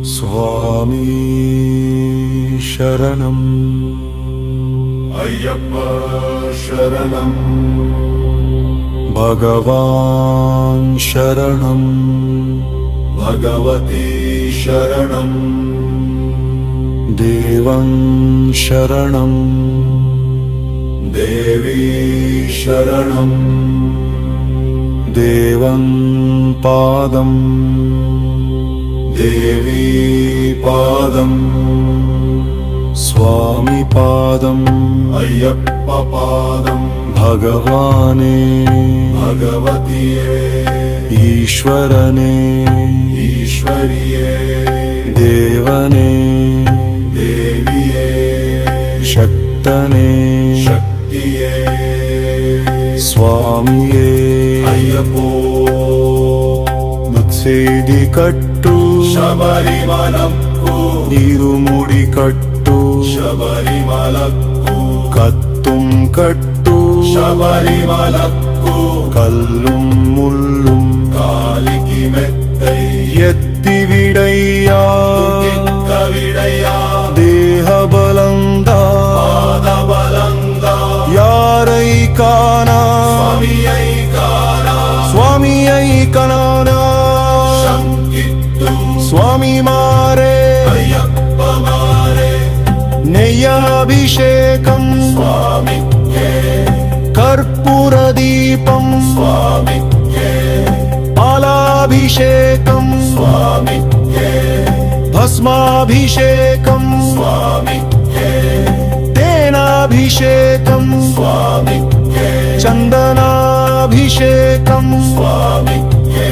स्वामी शरणं अय्यप्पा शरणं भगवान् शरणं भगवती शरणं देवं शरणं देवी शरणं देवं पादं देवी पादं स्वामी पादं अय्यप्पा पादं भगवाने भगवतीये ईश्वरने ईश्वरिये देवने देविये शक्तने शक्तिये स्वामिये अय्यप्पो ಮುತ್ಸೇದಿ ಕಟ್ಟು ಶಬರಿಮಲಕ್ಕೂ ಇರುಮುಡಿ ಕಟ್ಟು ಶಬರಿಮಲಕ್ಕೂ ಕತ್ತುಂ ಕಟ್ಟು ಶಬರಿಮಲಕ್ಕೂ ಕಲ್ಲುಂ ಮುಳ್ಳುಂ ಕಾಲಿಗೆ ಮೆತ್ತೈ ಎತ್ತಿ ವಿಡಯ್ಯ ಕವಿಡಯ್ಯ ದೇಹ ಬಲಂದ ಪಾದ ಬಲಂದ ಯಾರೈ ಕಾನ ಸ್ವಾಮಿಯೈಕಾರ ಸ್ವಾಮಿಯೈ ಕನಾನ ಶಂಕಿತ್ತು ಸ್ವಾಮಿ ಮಾರೆ ಅಯ್ಯಪ್ಪ ಮಾರೆ ನೆಯ್ಯಾಭಿಷೇಕಂ ಸ್ವಾಮಿಗೆ ಕರ್ಪೂರ ದೀಪಂ ಸ್ವಾಮಿಗೆ ಪಾಲಾಭಿಷೇಕಂ ಸ್ವಾಮಿಗೆ ಭಸ್ಮಾಭಿಷೇಕಂ ಸ್ವಾಮಿಗೆ ತೇನಾಭಿಷೇಕಂ ಸ್ವಾಮಿಗೆ ಚಂದನಾಭಿಷೇಕಂ ಸ್ವಾಮಿಗೆ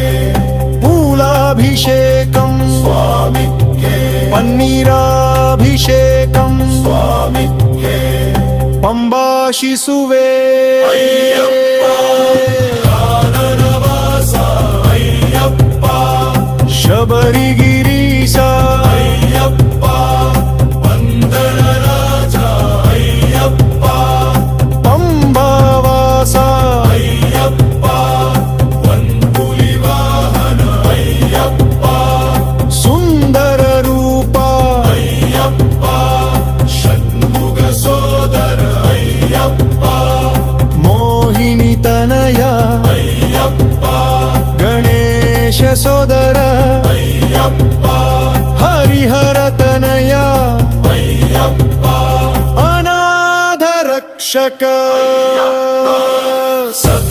ಫೂಲಾಭಿಷೇಕಂ ಸ್ವಾಮಿಗೆ ಪನ್ನೀರಾಭಿಷೇಕಂ ಸ್ವಾಮಿಗೆ ಪಂಬಾಶಿಸುವೆ ಅಯ್ಯಪ್ಪ ಕಾನನವಾಸ ಅಯ್ಯಪ್ಪ ಶಬರಿಗಿರೀಶ ಅಯ್ಯಪ್ಪ ವಂದನ ರಾಜ ಅಯ್ಯಪ್ಪ ಪಂಬಾವಾಸ ಅಯ್ಯಪ್ಪ ವನ್ಪುಲಿ ವಾಹನ ಅಯ್ಯಪ್ಪ ಸುಂದರ ರೂಪ ಅಯ್ಯಪ್ಪ ಷಣ್ಮುಗ ಸೋದರ ಅಯ್ಯಪ್ಪ ಮೋಹಿನಿ ತನಯ ಅಯ್ಯಪ್ಪ ಗಣೇಶ ಸೋದರ ಅಯ್ಯಪ್ಪ ಹರಿಹರ ತನಯ ಅಯ್ಯಪ್ಪ ಅನಾಥ ರಕ್ಷಕ ಸದಾ